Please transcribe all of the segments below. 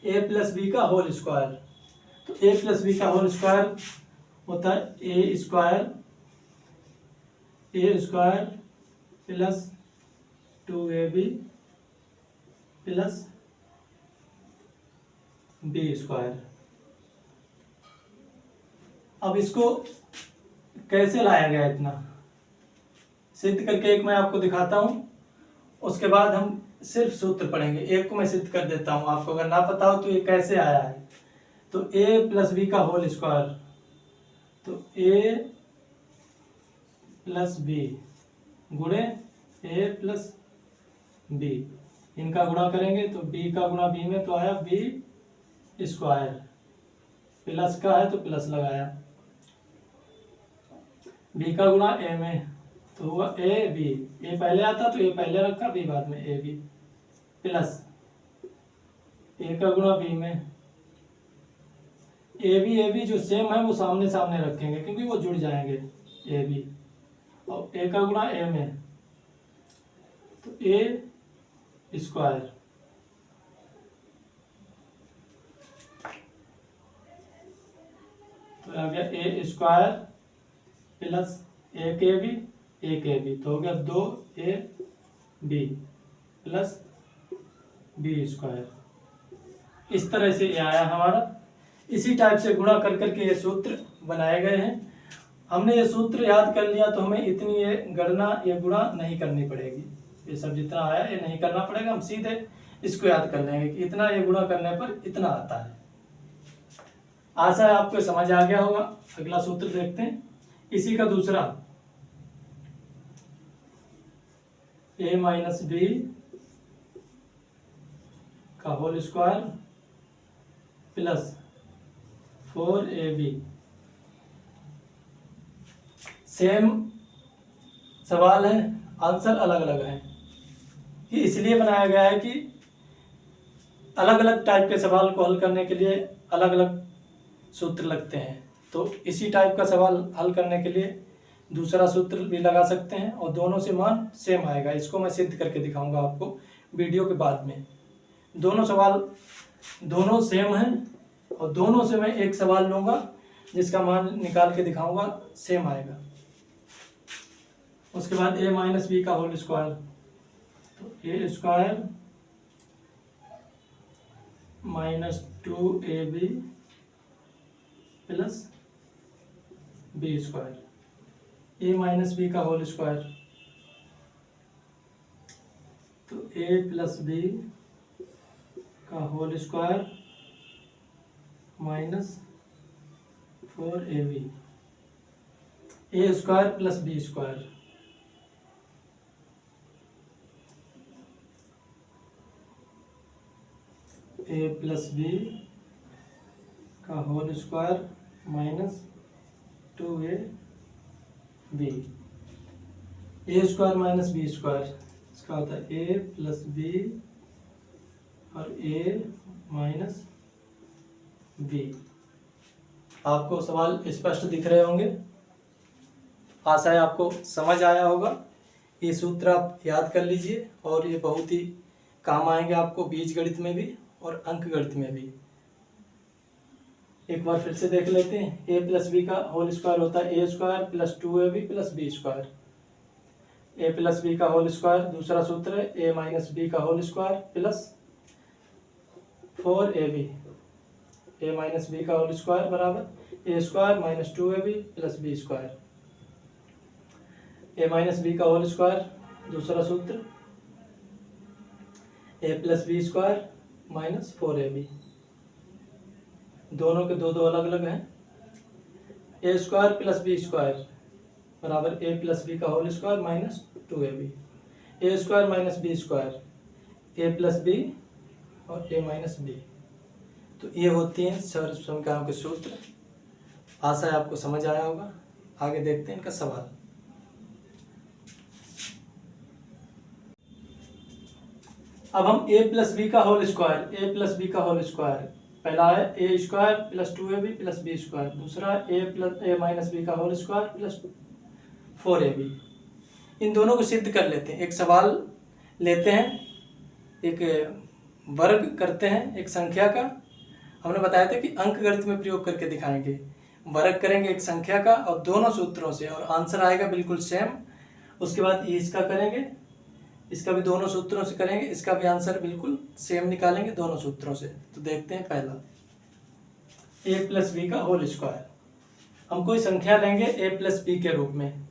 ए plus B का whole square. तो A plus B का होल स्क्वायर होता है A square plus 2ab plus B square. अब इसको कैसे लाया गया इतना सिद्ध करके एक मैं आपको दिखाता हूं, उसके बाद हम सिर्फ सूत्र पढ़ेंगे। एक को मैं सिद्ध कर देता हूं, आपको अगर ना पता हो तो ये कैसे आया है। तो ए प्लस बी का होल स्क्वायर, तो ए प्लस बी गुणे ए प्लस बी, इनका गुणा करेंगे तो बी का गुणा बी में तो आया बी स्क्वायर, प्लस का है तो प्लस लगाया, बी का गुणा ए में तो हुआ ए बी, ए पहले आता तो ए पहले रखा, बी बाद में, ए बी प्लस ए का गुणा बी में, ए बी जो सेम है वो सामने सामने रखेंगे क्योंकि वो जुड़ जाएंगे, ए बी, और ए का गुणा ए में तो ए स्क्वायर, तो आ गया ए स्क्वायर प्लस एक ए बी तो हो गया 2ab प्लस बी स्क्वायर। इस तरह से ये आया हमारा। इसी टाइप से गुणा कर करके ये सूत्र बनाए गए हैं। हमने ये सूत्र याद कर लिया तो हमें इतनी ये गणना ये गुणा नहीं करनी पड़ेगी, ये सब जितना आया ये नहीं करना पड़ेगा, हम सीधे इसको याद कर लेंगे कि इतना ये गुणा करने पर इतना आता है। आशा है आपको समझ आ गया होगा। अगला सूत्र देखते हैं, इसी का दूसरा a माइनस बी का whole square plus 4ab। Same सवाल है, आंसर अलग अलग है। ये इसलिए बनाया गया है कि अलग अलग टाइप के सवाल को हल करने के लिए अलग अलग सूत्र लगते हैं। तो इसी टाइप का सवाल हल करने के लिए दूसरा सूत्र भी लगा सकते हैं और दोनों से मान सेम आएगा। इसको मैं सिद्ध करके दिखाऊंगा आपको वीडियो के बाद में। दोनों सवाल दोनों सेम हैं और दोनों से मैं एक सवाल लूँगा जिसका मान निकाल के दिखाऊंगा, सेम आएगा। उसके बाद a माइनस बी का होल स्क्वायर, तो A square minus 2ab plus B square, A minus B का होल स्क्वायर, तो ए प्लस बी का whole square minus 4ab, A square plus B square, A plus B का whole square minus 2ab, A square minus B square, इसका होता है A plus B और ए minus B. आपको सवाल स्पष्ट दिख रहे होंगे, आशा है आपको समझ आया होगा। ये सूत्र आप याद कर लीजिए और ये बहुत ही काम आएंगे आपको बीजगणित में भी और अंकगणित में भी। एक बार फिर से देख लेते हैं, ए प्लस बी का होल स्क्वायर होता है A square plus 2ab plus B square, A plus B का होल स्क्वायर दूसरा सूत्र है ए माइनस बी का whole square plus 4ab, A minus B का होल स्क्वायर बराबर A square minus 2ab plus B square, A minus B का whole square दूसरा सूत्र A plus B square minus 4ab, दोनों के दो अलग अलग हैं। ए स्क्वायर प्लस बी स्क्वायर बराबर ए प्लस बी का whole square minus 2ab, A square minus B square A plus B और ए माइनस बी। तो ये होती हैं सर्व समीकरणों के सूत्र। आशा है आपको समझ आया होगा। आगे देखते हैं इनका सवाल। अब हम ए प्लस बी का होल स्क्वायर, पहला है A square plus 2ab plus B square, दूसरा ए माइनस बी का होल स्क्वायर प्लस 4ab। इन दोनों को सिद्ध कर लेते हैं। एक सवाल लेते हैं, एक वर्ग करते हैं एक संख्या का, हमने बताया था कि अंकगणित में प्रयोग करके दिखाएंगे। वर्ग करेंगे एक संख्या का और दोनों सूत्रों से, और आंसर आएगा बिल्कुल सेम। उसके बाद इसका करेंगे, इसका भी दोनों सूत्रों से करेंगे, इसका भी आंसर बिल्कुल सेम निकालेंगे दोनों सूत्रों से। तो देखते हैं पहला, a प्लस बी का होल स्क्वायर। हम कोई संख्या लेंगे a प्लस बी के रूप में।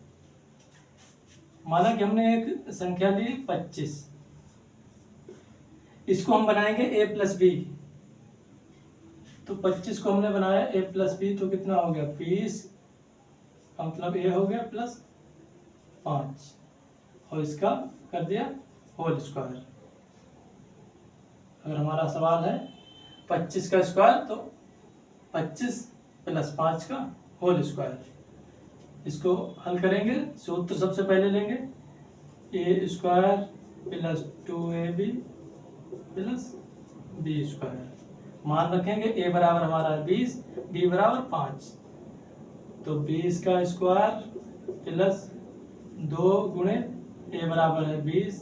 माना कि हमने एक संख्या ली 25, इसको हम बनाएंगे a प्लस बी। तो 25 को हमने बनाया a प्लस बी, तो कितना हो गया 20 का मतलब a हो गया प्लस 5, और इसका कर दिया होल स्क्वायर। अगर हमारा सवाल है 25 का स्क्वायर, तो 25 प्लस 5 का होल स्क्वायर। इसको हल करेंगे, सूत्र सबसे पहले लेंगे a square plus 2ab plus B square. मान रखेंगे a बराबर हमारा है 20, b बराबर 5, तो 20 का स्क्वायर प्लस 2 गुणे a बराबर है 20,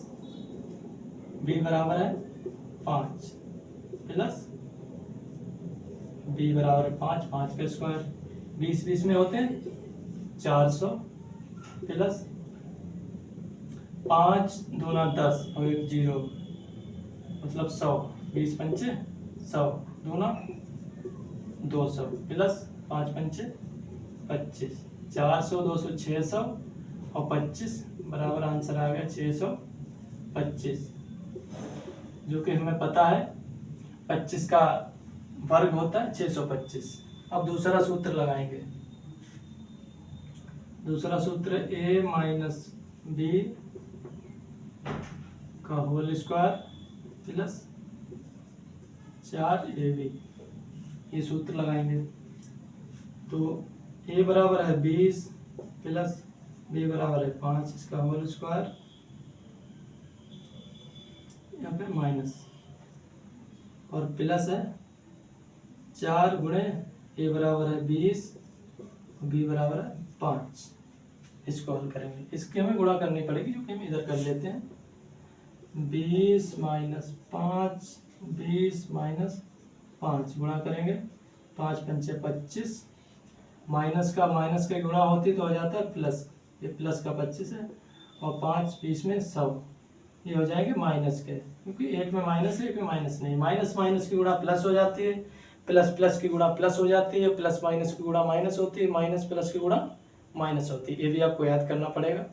b बराबर है 5 प्लस b बराबर है 5, 5 का स्क्वायर 20 20 में होते हैं 400 प्लस 5 दूना 10 और 1 0 मतलब 100, 20 पंचे 100 दूना 200 प्लस 5 पंचे 25, 400 200 600 और 25 बराबर आंसर आ गया 625, जो कि हमें पता है 25 का वर्ग होता है 625। अब दूसरा सूत्र लगाएंगे। दूसरा सूत्र a माइनस बी का होल स्क्वायर प्लस 4ab, ये सूत्र लगाएंगे। तो a बराबर है 20 प्लस b बराबर है 5, इसका होल स्क्वायर, यहाँ पे माइनस, और प्लस है 4 गुणे a बराबर है 20, b बराबर है 5। इसको हल करेंगे, इसकी हमें गुणा करनी पड़ेगी, जो कि हम इधर कर लेते हैं। 20 माइनस 5, 20 माइनस 5 गुणा करेंगे, 5 पंचे 25, माइनस का गुणा होती तो हो जाता है प्लस, ये प्लस का 25 है, और 5 20 में 100, ये हो जाएंगे माइनस के, क्योंकि एक में माइनस है एक में माइनस नहीं। माइनस माइनस की गुणा प्लस हो जाती है, प्लस प्लस की गुणा प्लस हो जाती है, प्लस माइनस की गुणा माइनस होती है, माइनस प्लस की गुणा माइनस होती है। ये भी आपको याद करना पड़ेगा।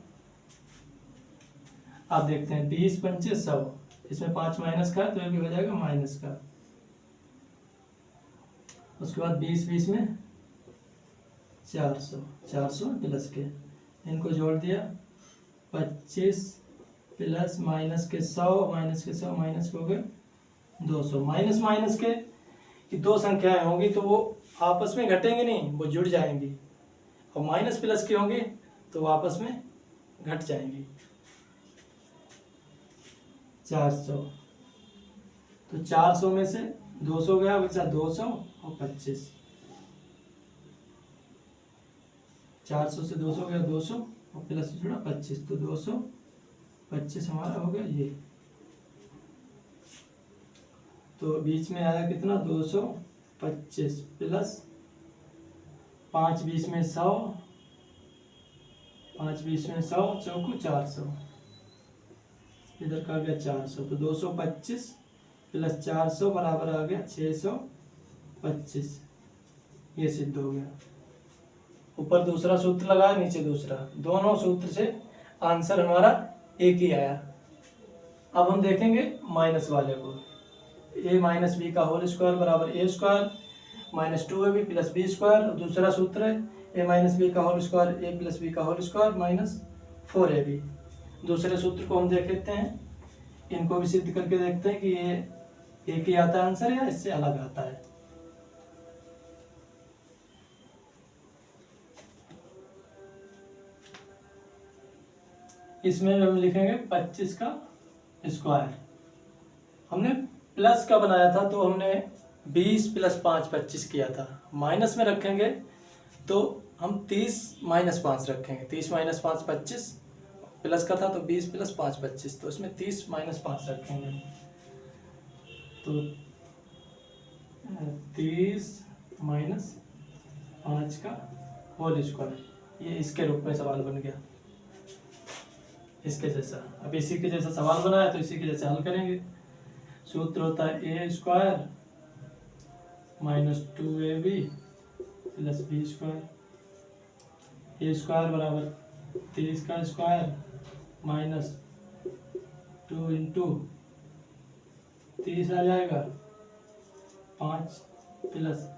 आप देखते हैं 20 पंचे 100, इसमें 5 माइनस का, तो ये भी हो जाएगा माइनस का। उसके बाद 20 20 में 400, 400 प्लस के, इनको जोड़ दिया, 25 प्लस माइनस के 100, माइनस के 100 माइनस के हो गए 200। माइनस माइनस के कि दो संख्याएं होंगी तो वो आपस में घटेंगे नहीं, वो जुड़ जाएंगी, और माइनस प्लस की होंगी तो वो आपस में घट जाएंगी। 400, तो 400 में से 200 गया, बचा 200 और 25। 400 से 200 गया 200 और प्लस जुड़ा 25, तो 225 हमारा हो गया ये। तो बीच में आया कितना 225 प्लस 5 20 में 100, 5 20 में 100 चौको 400, इधर का गया 400, तो 225 प्लस 400 बराबर आ गया 625। ये सिद्ध हो गया। ऊपर दूसरा सूत्र लगाया, नीचे दूसरा, दोनों सूत्र से आंसर हमारा एक ही आया। अब हम देखेंगे माइनस वाले को। a माइनस बी का होल स्क्वायर बराबर a square minus 2ab plus B square. दूसरा सूत्र है a माइनस बी का whole square a plus B का होल स्क्वायर माइनस 4ab। दूसरे सूत्र को हम देख लेते हैं, इनको भी सिद्ध करके देखते हैं कि ये एक ही आता है आंसर या इससे अलग आता है। इसमें हम लिखेंगे 25 का स्क्वायर। हमने प्लस का बनाया था तो हमने 20 प्लस 5 25 किया था। माइनस में रखेंगे तो हम 30 माइनस 5 रखेंगे। 30 माइनस 5 25, प्लस का था तो 20 प्लस 5 25, तो इसमें 30 माइनस 5 रखेंगे। तो 30 माइनस 5 का होल स्क्वायर, ये इसके रूप में सवाल बन गया, इसके जैसा। अब इसी के जैसा सवाल बनाया तो इसी के जैसे हल करेंगे। सूत्र होता है A square minus 2ab plus B square. A square बराबर 30 का स्क्वायर माइनस 2 इंटू 30 आ जाएगा 5 प्लस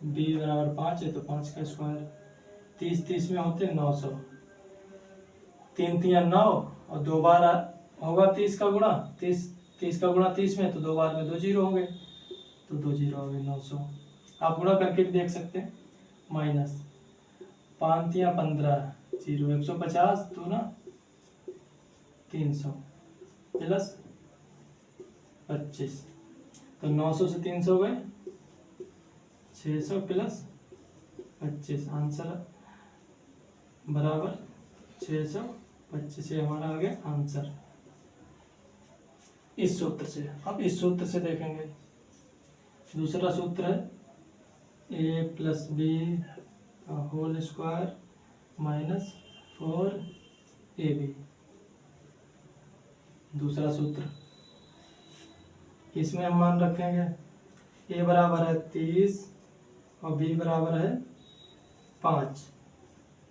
बी बराबर 5 है तो 5 का स्क्वायर। 30 में होते हैं 900, 3 3 9 और 2 बार होगा 30 का गुणा, 30 का गुणा 30 में तो 2 बार में 2 जीरो होंगे, तो 2 जीरो हो गए 900। आप गुणा करके भी देख सकते हैं। माइनस 5 3 15 जीरो 150 तो ना 300 प्लस 25, तो 900 से 300 गए 600 प्लस 25, आंसर बराबर 625, ये हमारा आ गया आंसर इस सूत्र से। अब इस सूत्र से देखेंगे, दूसरा सूत्र है A plus B whole square minus 4ab। दूसरा सूत्र, इसमें हम मान रखेंगे ए बराबर है 30 और बी बराबर है 5,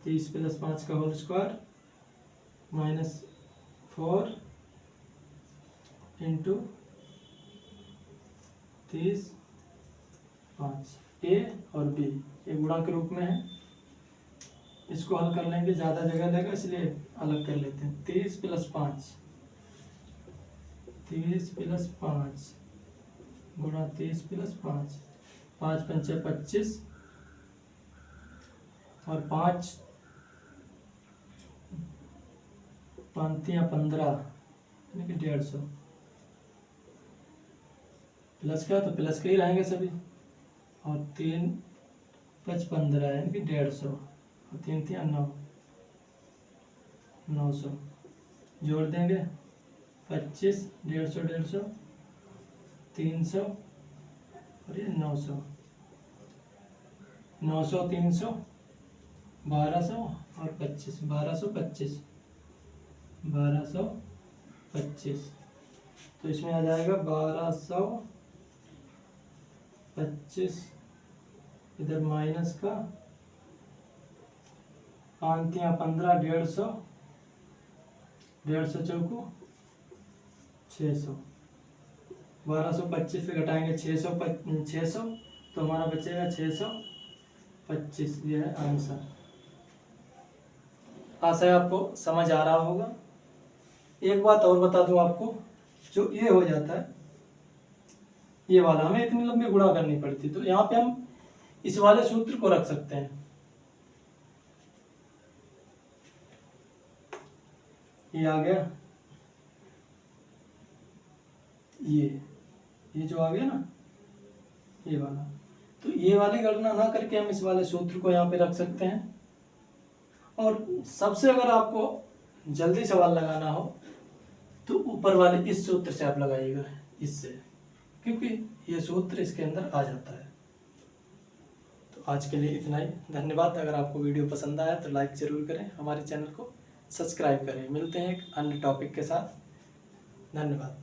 30 प्लस 5 का होल स्क्वायर माइनस 4 इंटू 30 5, ए और बी ये गुणा के रूप में है। इसको हल कर लेंगे, ज़्यादा जगह लेगा इसलिए अलग कर लेते हैं। 30 प्लस 5 गुणा 30 प्लस 5, 5 पंचे 25 और 5 5 15 यानी कि 150 प्लस का तो प्लस के ही रहेंगे सभी, और 3 5 15 यानी कि 150 और 3 3 9 900 जोड़ देंगे 25 150 150 300 और ये 900 900 300 1200 और 25 1225 1225, तो इसमें आ जाएगा 1225, इधर माइनस का 5 3 15 150 150 चौको 600, 1225 से घटाएंगे 600 तो हमारा बचेगा 625, ये है आंसर। आशा है आपको समझ आ रहा होगा। एक बात और बता दूं आपको, जो ये हो जाता है ये वाला, हमें इतनी लंबी गुणा करनी पड़ती, तो यहाँ पे हम इस वाले सूत्र को रख सकते हैं। ये आ गया, ये जो आ गया ना ये वाला, तो ये वाली गणना ना करके हम इस वाले सूत्र को यहाँ पे रख सकते हैं। और सबसे अगर आपको जल्दी सवाल लगाना हो तो ऊपर वाले इस सूत्र से आप लगाइएगा, इससे, क्योंकि ये सूत्र इसके अंदर आ जाता है। तो आज के लिए इतना ही, धन्यवाद। अगर आपको वीडियो पसंद आया तो लाइक ज़रूर करें, हमारे चैनल को सब्सक्राइब करें। मिलते हैं एक अन्य टॉपिक के साथ, धन्यवाद।